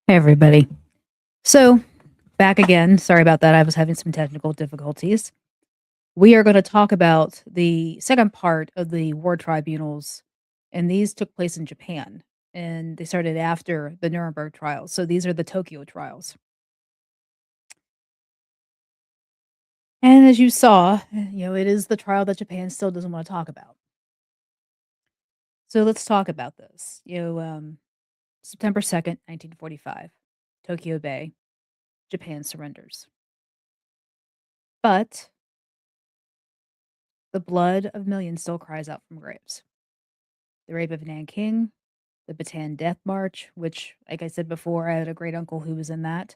Hey, everybody. So, back again. Sorry about that. I was having some technical difficulties. We are going to talk about the second part of the war tribunals, and these took place in Japan, and they started after the Nuremberg trials. So, these are the Tokyo trials. And as you saw, it is the trial that Japan still doesn't want to talk about. So, let's talk about this. September 2nd, 1945, Tokyo Bay, Japan surrenders. But the blood of millions still cries out from graves. The rape of Nanking, the Bataan Death March, which, like I said before, I had a great uncle who was in that.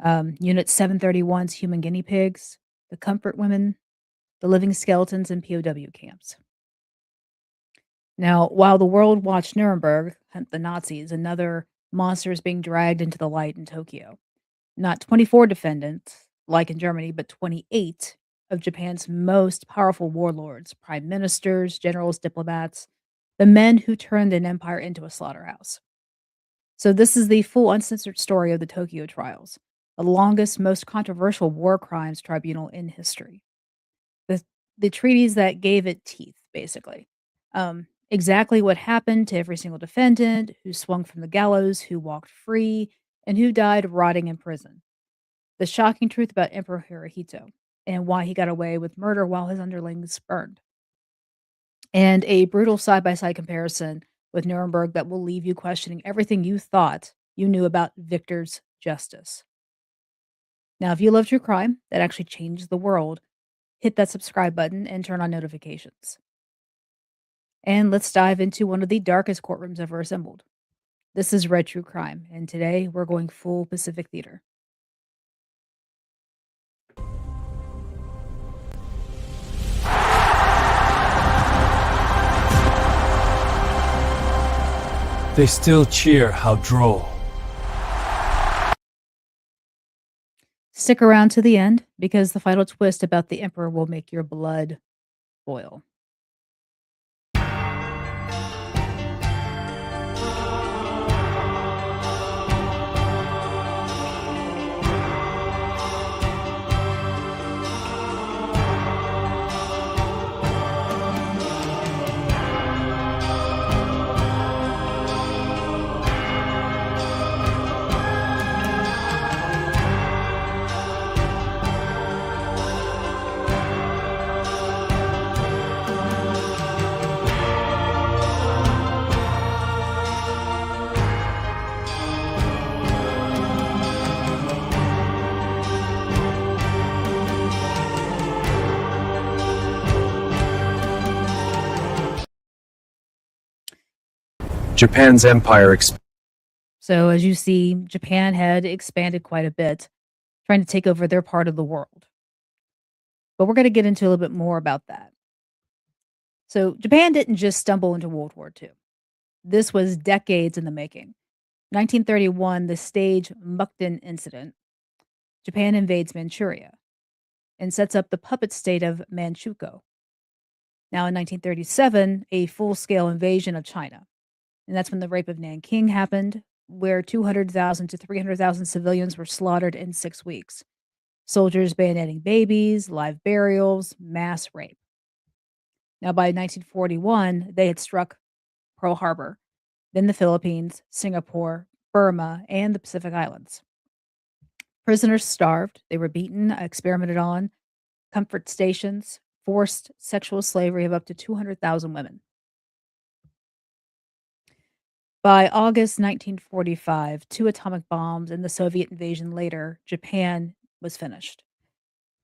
Unit 731's human guinea pigs, the comfort women, the living skeletons in POW camps. Now, while the world watched Nuremberg hunt the Nazis, another monster is being dragged into the light in Tokyo. Not 24 defendants, like in Germany, but 28 of Japan's most powerful warlords, prime ministers, generals, diplomats, the men who turned an empire into a slaughterhouse. So, this is the full uncensored story of the Tokyo trials, the longest, most controversial war crimes tribunal in history. The, the treaties that gave it teeth, basically. Exactly what happened to every single defendant, who swung from the gallows, who walked free, and who died rotting in prison. The shocking truth about Emperor Hirohito and why he got away with murder while his underlings burned. And a brutal side by side comparison with Nuremberg that will leave you questioning everything you thought you knew about Victor's justice. Now, if you love true crime that actually changed the world, hit that subscribe button and turn on notifications. And let's dive into one of the darkest courtrooms ever assembled. This is Red True Crime, and today we're going full Pacific Theater. They still cheer, how droll. Stick around to the end because the final twist about the Emperor will make your blood boil. Japan's empire So, as you see, Japan had expanded quite a bit, trying to take over their part of the world. But we're going to get into a little bit more about that. So, Japan didn't just stumble into World War II. This was decades in the making. 1931, the stage Mukden incident. Japan invades Manchuria and sets up the puppet state of Manchukuo. Now, in 1937, a full scale invasion of China. And that's when the rape of Nanking happened, where 200,000 to 300,000 civilians were slaughtered in 6 weeks. Soldiers bayoneting babies, live burials, mass rape. Now, by 1941, they had struck Pearl Harbor, then the Philippines, Singapore, Burma, and the Pacific Islands. Prisoners starved, they were beaten, experimented on, comfort stations, forced sexual slavery of up to 200,000 women. By August 1945, 2 atomic bombs and the Soviet invasion later, Japan was finished.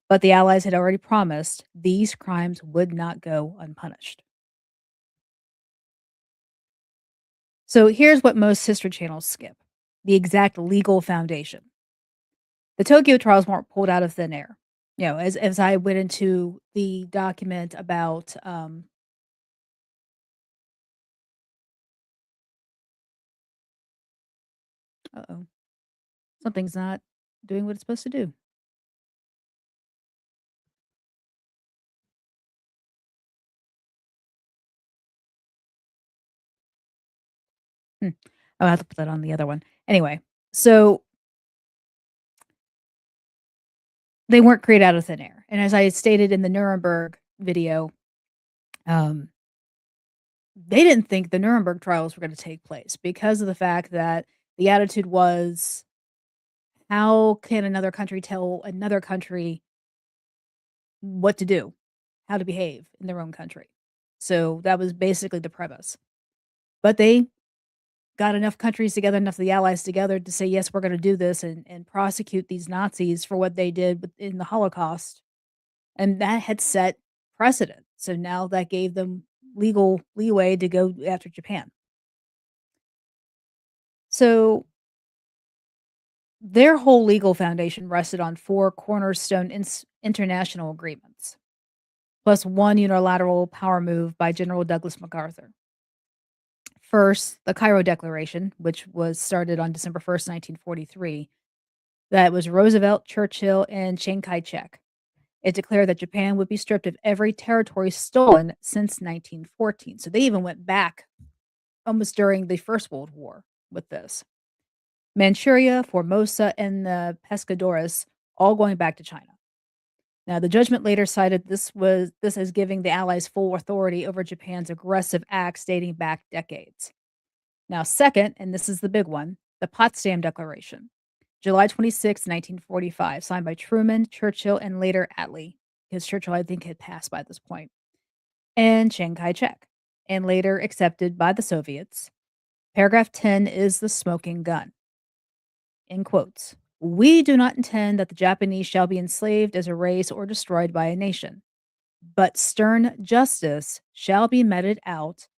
But the Allies had already promised these crimes would not go unpunished. So here's what most history channels skip: the exact legal foundation. The Tokyo trials weren't pulled out of thin air. As I went into the document about uh-oh, something's not doing what it's supposed to do. I'll have to put that on the other one. Anyway, So they weren't created out of thin air. And as I had stated in the Nuremberg video, um, they didn't think the Nuremberg trials were going to take place because of the fact that the attitude was, how can another country tell another country what to do, how to behave in their own country? So that was basically the premise. But they got enough countries together, enough of the allies together to say, yes, we're going to do this and prosecute these Nazis for what they did in the Holocaust. And that had set precedent. So now that gave them legal leeway to go after Japan. So their whole legal foundation rested on four cornerstone international agreements, plus one unilateral power move by General Douglas MacArthur. First, the Cairo Declaration, which was started on December 1st, 1943, that was Roosevelt, Churchill, and Chiang Kai-shek. It declared that Japan would be stripped of every territory stolen since 1914. So they even went back almost during the First World War with this. Manchuria, Formosa, and the Pescadores, all going back to China. Now, the judgment later cited this as giving the Allies full authority over Japan's aggressive acts dating back decades. Now, second, and this is the big one, the Potsdam Declaration, July 26, 1945, signed by Truman, Churchill, and later Attlee, because Churchill, I think, had passed by this point, and Chiang Kai-shek, and later accepted by the Soviets. Paragraph 10 is the smoking gun. In quotes, "We do not intend that the Japanese shall be enslaved as a race or destroyed by a nation, but stern justice shall be meted out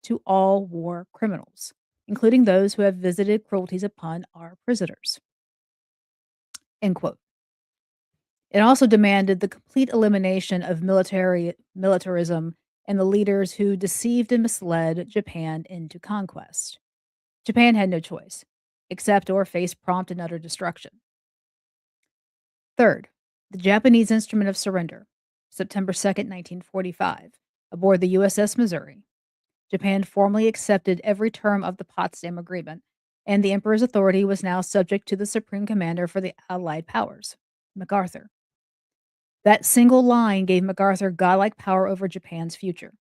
to all war criminals, including those who have visited cruelties upon our prisoners." End quote. It also demanded the complete elimination of militarism and the leaders who deceived and misled Japan into conquest. Japan had no choice, accept or face prompt and utter destruction. Third, the Japanese Instrument of Surrender, September 2nd, 1945, aboard the USS Missouri. Japan formally accepted every term of the Potsdam Agreement, and the Emperor's authority was now subject to the Supreme Commander for the Allied powers, MacArthur. That single line gave MacArthur godlike power over Japan's future,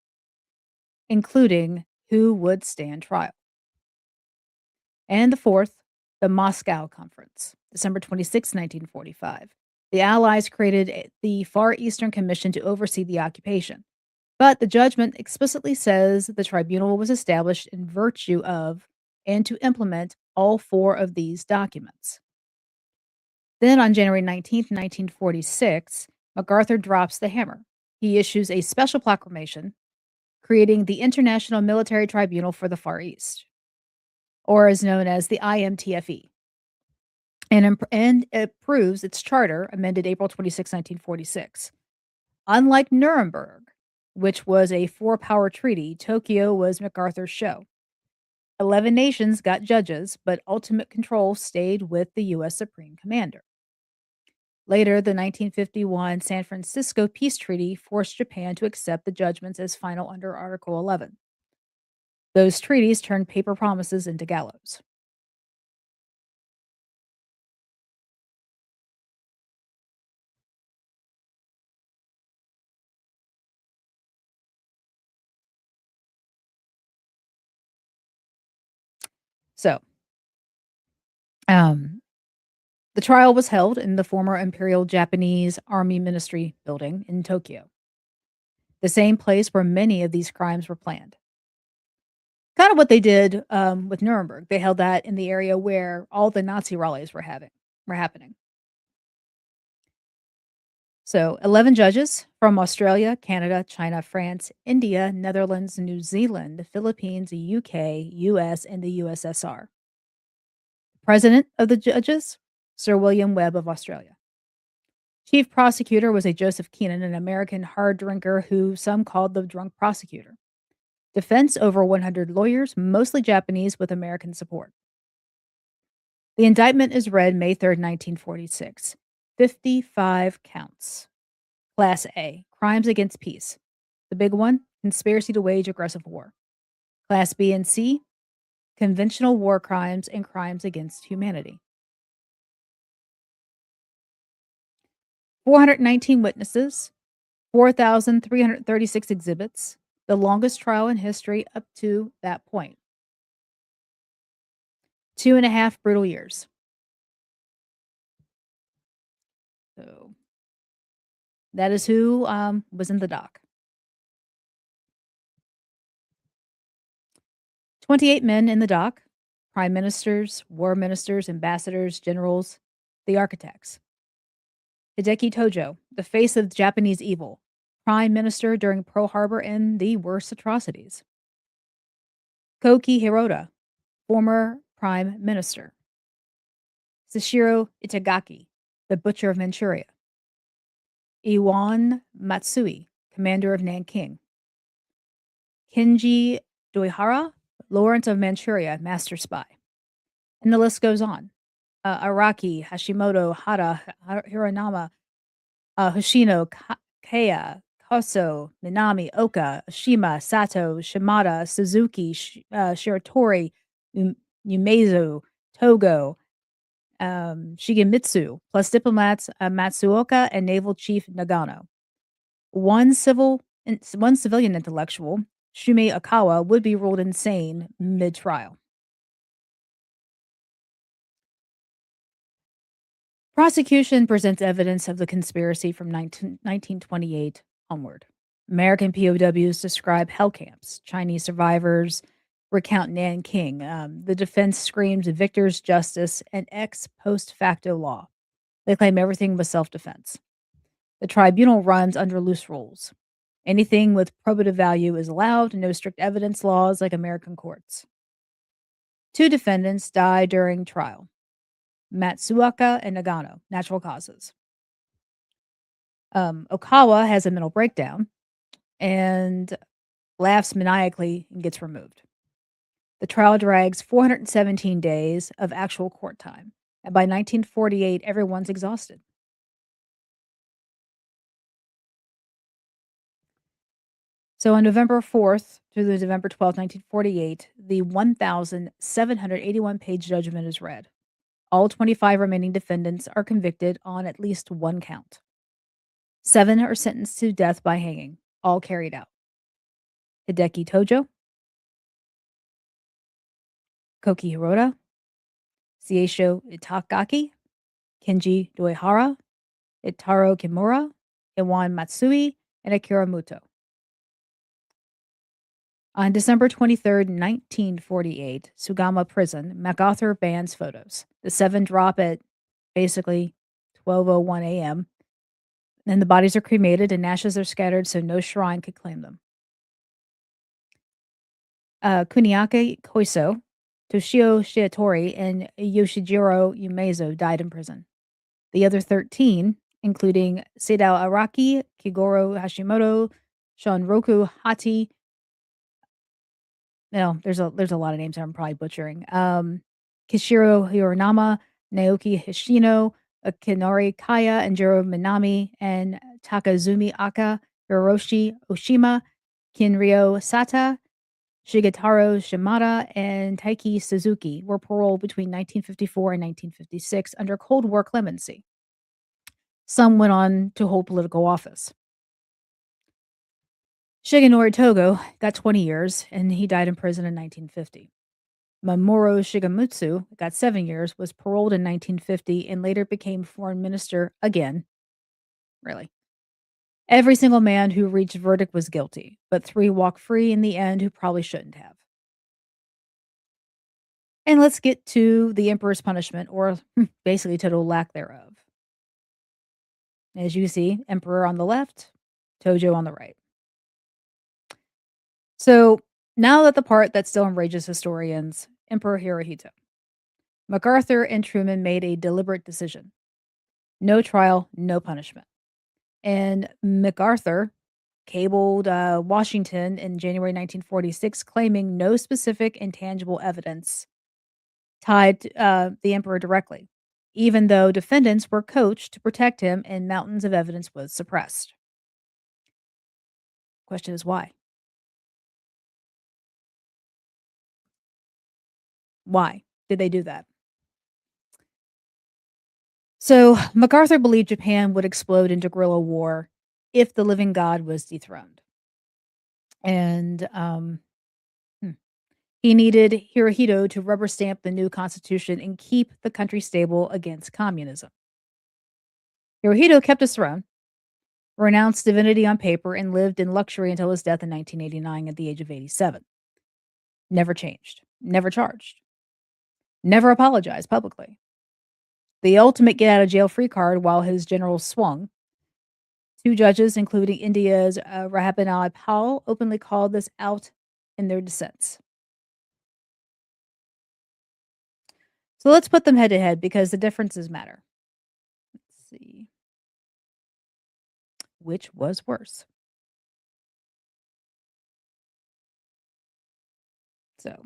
including who would stand trial. And the fourth, the Moscow Conference, December 26, 1945. The Allies created the Far Eastern Commission to oversee the occupation, but the judgment explicitly says the tribunal was established in virtue of and to implement all four of these documents. Then on January 19th, 1946, MacArthur drops the hammer. He issues a special proclamation creating the International Military Tribunal for the Far East, or is known as the IMTFE, and it approves its charter, amended April 26, 1946. Unlike Nuremberg, which was a four-power treaty, Tokyo was MacArthur's show. 11 nations got judges, but ultimate control stayed with the U.S. Supreme Commander. Later, the 1951 San Francisco Peace Treaty forced Japan to accept the judgments as final under Article 11. Those treaties turned paper promises into gallows. So, the trial was held in the former Imperial Japanese Army Ministry building in Tokyo, the same place where many of these crimes were planned. Kind of what they did with Nuremberg. They held that in the area where all the Nazi rallies were happening. So 11 judges from Australia, Canada, China, France, India, Netherlands, New Zealand, Philippines, the UK, US, and the USSR. President of the judges, Sir William Webb of Australia. Chief prosecutor was a Joseph Keenan, an American hard drinker who some called the drunk prosecutor. Defense, over 100 lawyers, mostly Japanese with American support. The indictment is read May 3rd, 1946. 55 counts. Class A, crimes against peace. The big one, conspiracy to wage aggressive war. Class B and C, conventional war crimes and crimes against humanity. 419 witnesses, 4,336 exhibits, the longest trial in history up to that point. 2.5 brutal years. So that is who was in the dock. 28 men in the dock: prime ministers, war ministers, ambassadors, generals, the architects. Hideki Tojo, the face of Japanese evil, prime minister during Pearl Harbor and the worst atrocities. Koki Hirota, former prime minister. Sashiro Itagaki, the butcher of Manchuria. Iwan Matsui, commander of Nanking. Kenji Doihara, Lawrence of Manchuria, master spy. And the list goes on. Araki, Hashimoto, Hara, Hironama, Hoshino, Kaya, Koso, Minami, Oka, Shima, Sato, Shimada, Suzuki, Shiratori, Yumezu, Togo, Shigemitsu, plus diplomats Matsuoka and naval chief Nagano. One civilian intellectual, Shumei Akawa, would be ruled insane mid-trial. Prosecution presents evidence of the conspiracy from 1928 onward. American POWs describe hell camps. Chinese survivors recount Nanking. The defense screams victor's justice and ex post facto law. They claim everything was self-defense. The tribunal runs under loose rules. Anything with probative value is allowed, no strict evidence laws like American courts. 2 defendants die during trial: Matsuoka and Nagano, natural causes. Okawa has a mental breakdown and laughs maniacally and gets removed. The trial drags 417 days of actual court time, and by 1948, everyone's exhausted. So on November 4th through the November 12th, 1948, the 1,781-page judgment is read. All 25 remaining defendants are convicted on at least one count. 7 are sentenced to death by hanging, all carried out. Hideki Tojo, Koki Hirota, Seisho Itagaki, Kenji Doihara, Itaro Kimura, Iwan Matsui, and Akira Muto. On December 23rd, 1948, Sugama Prison, MacArthur bans photos. The 7 drop at basically 12:01 a.m. Then the bodies are cremated and ashes are scattered so no shrine could claim them. Kuniake Koiso, Toshio Shiatori, and Yoshijiro Umezo died in prison. The other 13, including Seidao Araki, Kigoro Hashimoto, Shunroku Hati, no, there's a lot of names I'm probably butchering. Kishiro Hironama, Naoki Hishino, Akinori Kaya, and Jiro Minami, and Takazumi Aka, Hiroshi Oshima, Kinryo Sata, Shigetaro Shimada, and Taiki Suzuki were paroled between 1954 and 1956 under Cold War clemency. Some went on to hold political office. Shigenori Togo got 20 years, and he died in prison in 1950. Mamoru Shigemitsu got 7 years, was paroled in 1950, and later became foreign minister again. Really. Every single man who reached verdict was guilty, but 3 walked free in the end who probably shouldn't have. And let's get to the emperor's punishment, or basically total lack thereof. As you see, emperor on the left, Tojo on the right. So now that the part that still enrages historians, Emperor Hirohito. MacArthur and Truman made a deliberate decision. No trial, no punishment. And MacArthur cabled Washington in January 1946, claiming no specific intangible evidence tied the emperor directly, even though defendants were coached to protect him and mountains of evidence was suppressed. Question is why? Why did they do that? So MacArthur believed Japan would explode into guerrilla war if the living god was dethroned. And hmm, he needed Hirohito to rubber stamp the new constitution and keep the country stable against communism. Hirohito kept his throne, renounced divinity on paper, and lived in luxury until his death in 1989 at the age of 87. Never changed, never charged, never apologized publicly. The ultimate get out of jail free card while his generals swung. Two judges, including India's Rahabinod Pal, openly called this out in their dissents. So let's put them head to head because the differences matter. Let's see. Which was worse? So,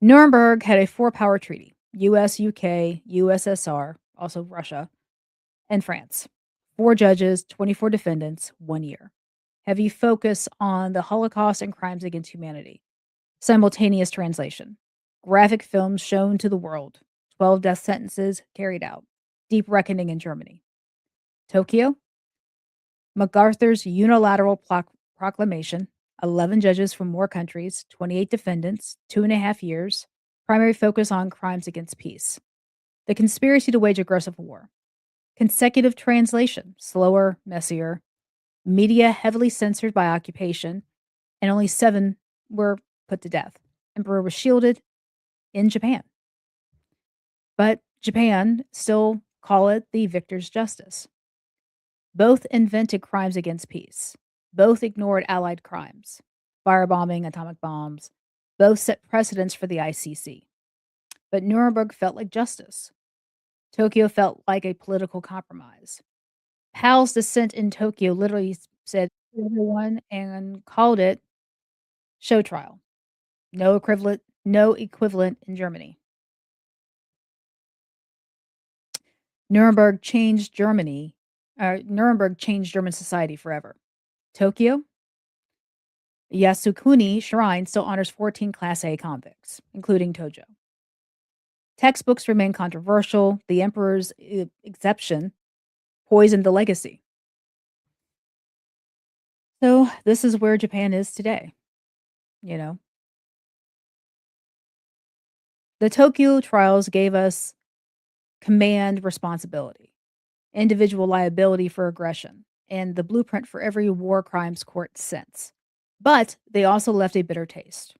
Nuremberg had a four power treaty: US, UK, USSR, also Russia, and France. Four judges, 24 defendants, 1 year. Heavy focus on the Holocaust and crimes against humanity. Simultaneous translation. Graphic films shown to the world. 12 death sentences carried out. Deep reckoning in Germany. Tokyo. MacArthur's unilateral proclamation. 11 judges from more countries. 28 defendants. 2.5 years. Primary focus on crimes against peace. The conspiracy to wage aggressive war. Consecutive translation. Slower, messier. Media heavily censored by occupation. And only 7 were put to death. Emperor was shielded in Japan. But Japan still call it the victor's justice. Both invented crimes against peace. Both ignored allied crimes, firebombing, atomic bombs. Both set precedents for the ICC. But Nuremberg felt like justice. Tokyo felt like a political compromise. Pal's dissent in Tokyo literally said everyone and called it show trial. No equivalent in Germany. Nuremberg changed Nuremberg changed German society forever. Tokyo, Yasukuni Shrine still honors 14 Class A convicts, including Tojo. Textbooks remain controversial. The emperor's exception poisoned the legacy. So this is where Japan is today. You know, the Tokyo trials gave us command responsibility, individual liability for aggression, and the blueprint for every war crimes court since. But they also left a bitter taste: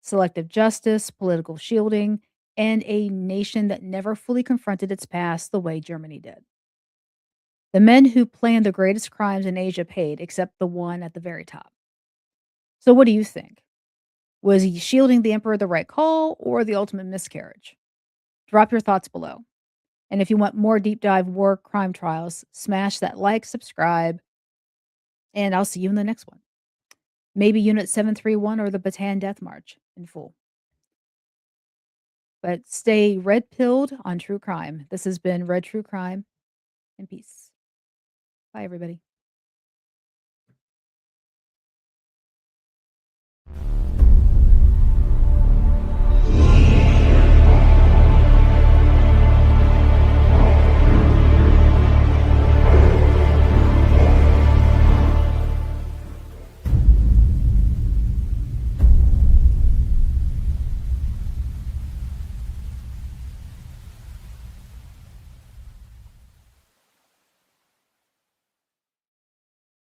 selective justice, political shielding, and a nation that never fully confronted its past the way Germany did. The men who planned the greatest crimes in Asia paid, except the one at the very top. So, what do you think? Was he shielding the emperor the right call or the ultimate miscarriage? Drop your thoughts below. And if you want more deep dive war crime trials, smash that like, subscribe, and I'll see you in the next one. Maybe Unit 731 or the Bataan Death March in full. But stay red pilled on true crime. This has been Red True Crime, and peace. Bye, everybody.